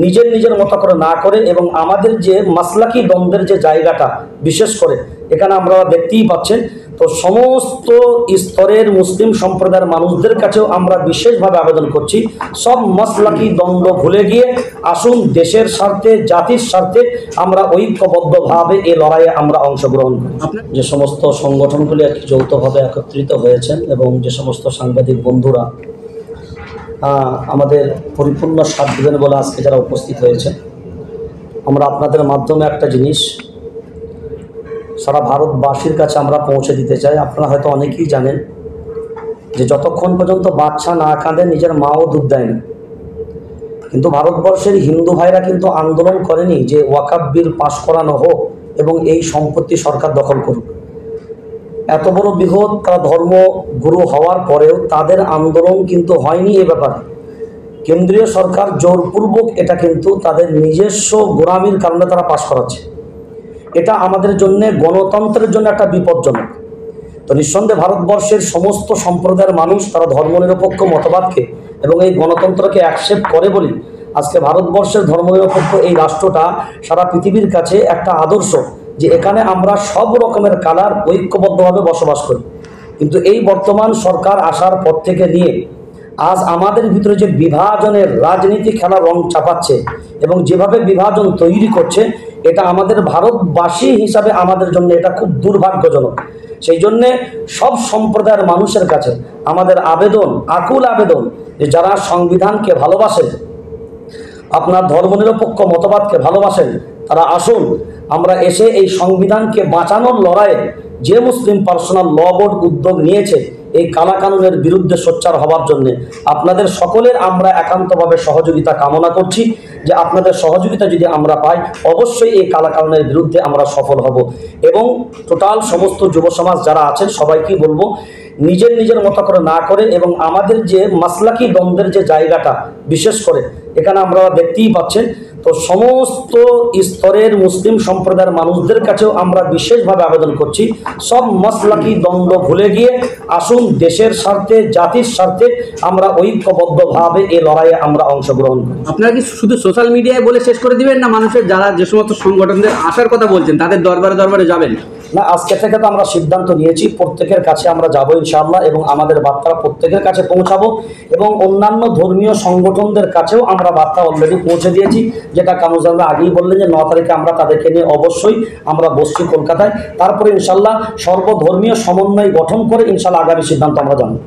নিজের নিজের মতো করে না করে এবং আমাদের যে মাসলাকি দ্বন্দ্বের যে জায়গাটা বিশেষ করে এখানে আমরা দেখতেই পাচ্ছেন, তো সমস্ত স্তরের মুসলিম সম্প্রদায়ের মানুষদের কাছেও আমরা বিশেষভাবে আবেদন করছি, সব মাসলাকি দ্বন্দ্ব ভুলে গিয়ে আসুন দেশের স্বার্থে জাতির স্বার্থে আমরা ঐক্যবদ্ধভাবে এই লড়াইয়ে আমরা অংশগ্রহণ করি। যে সমস্ত সংগঠনগুলি যৌথভাবে একত্রিত হয়েছেন এবং যে সমস্ত সাংবাদিক বন্ধুরা আমাদের পরিপূর্ণ সাথ দেবেন বলে আজকে যারা উপস্থিত হয়েছে, আমরা আপনাদের মাধ্যমে একটা জিনিস সারা ভারতবাসীর কাছে আমরা পৌঁছে দিতে চাই। আপনারা হয়তো অনেকেই জানেন যে যতক্ষণ পর্যন্ত বাচ্চা না কাঁদে নিজের মাও দুধ দেয় না, কিন্তু ভারতবর্ষের হিন্দু ভাইরা কিন্তু আন্দোলন করেনি যে ওয়াকাফ বিল পাশ করানো হোক এবং এই সম্পত্তি সরকার দখল করুক। এত বড় বৃহৎ তারা ধর্মগুরু হওয়ার পরেও তাদের আন্দোলন কিন্তু হয়নি এ ব্যাপারে। কেন্দ্রীয় সরকার জোরপূর্বক এটা কিন্তু তাদের নিজস্ব গোলামির কারণে তারা পাশ করাচ্ছে। এটা আমাদের জন্য গণতন্ত্রের জন্য একটা বিপজ্জনক। তো নিঃসন্দেহে ভারতবর্ষের সমস্ত সম্প্রদায়ের মানুষ তারা ধর্মনিরপেক্ষ মতবাদকে এবং এই গণতন্ত্রকে অ্যাকসেপ্ট করে বলি আজকে ভারতবর্ষের ধর্মনিরপেক্ষ এই রাষ্ট্রটা সারা পৃথিবীর কাছে একটা আদর্শ, যে এখানে আমরা সব রকমের কালার ঐক্যবদ্ধভাবে বসবাস করি। কিন্তু এই বর্তমান সরকার আসার পর থেকে নিয়ে আজ আমাদের ভিতরে যে বিভাজনের রাজনীতি খেলা রং চাপাচ্ছে এবং যেভাবে বিভাজন তৈরি করছে, এটা আমাদের ভারতবাসী হিসাবে আমাদের জন্য এটা খুব দুর্ভাগ্যজনক। সেই জন্যে সব সম্প্রদায়ের মানুষের কাছে আমাদের আবেদন, আকুল আবেদন, যে যারা সংবিধানকে ভালোবাসেন, আপনার ধর্মনিরপেক্ষ মতবাদকে ভালোবাসেন, তারা আসুন আমরা এসে এই সংবিধানকে বাঁচানোর লড়াইয়ে যে মুসলিম পার্সোনাল ল বোর্ড উদ্যোগ নিয়েছে এই কালাকানুনের বিরুদ্ধে সোচ্চার হওয়ার জন্য আপনাদের সকলের আমরা একান্তভাবে সহযোগিতা কামনা করছি। যে আপনাদের সহযোগিতা যদি আমরা পাই অবশ্যই এই কালাকানুনের বিরুদ্ধে আমরা সফল হব। এবং টোটাল সমস্ত যুব সমাজ যারা আছেন সবাইকেই বলবো, নিজের নিজের মতো করে না করে এবং আমাদের যে মাসলাকি দ্বন্দ্বের যে জায়গাটা বিশেষ করে এখানে আমরা দেখতেই পাচ্ছেন, তো সমস্ত স্তরের মুসলিম সম্প্রদায়ের মানুষদের কাছেও আমরা বিশেষভাবে আবেদন করছি, সব মাসলাকি দ্বন্দ্ব ভুলে গিয়ে আসুন দেশের স্বার্থে জাতির স্বার্থে আমরা ঐক্যবদ্ধভাবে এই লড়াইয়ে আমরা অংশগ্রহণ করি। আপনারা কি শুধু সোশ্যাল মিডিয়ায় বলে শেষ করে দিবেন, না মানুষের যারা যে সমস্ত সংগঠনদের আসার কথা বলছেন তাদের দরবারে যাবেন? না, আজকে থেকে তো আমরা সিদ্ধান্ত নিয়েছি প্রত্যেকের কাছে আমরা যাবো ইনশাআল্লাহ, এবং আমাদের বার্তা প্রত্যেকের কাছে পৌঁছাবো এবং অন্যান্য ধর্মীয় সংগঠনদের কাছেও আমরা বার্তা অলরেডি পৌঁছে দিয়েছি, যেটা কামরুজ্জামান আগেই বললেন যে 9 তারিখে আমরা তাদেরকে নিয়ে অবশ্যই আমরা বসছি কলকাতায়। তারপরে ইনশাআল্লাহ সর্বধর্মীয় সমন্বয় গঠন করে ইনশাআল্লাহ আগামী সিদ্ধান্ত আমরা জানব।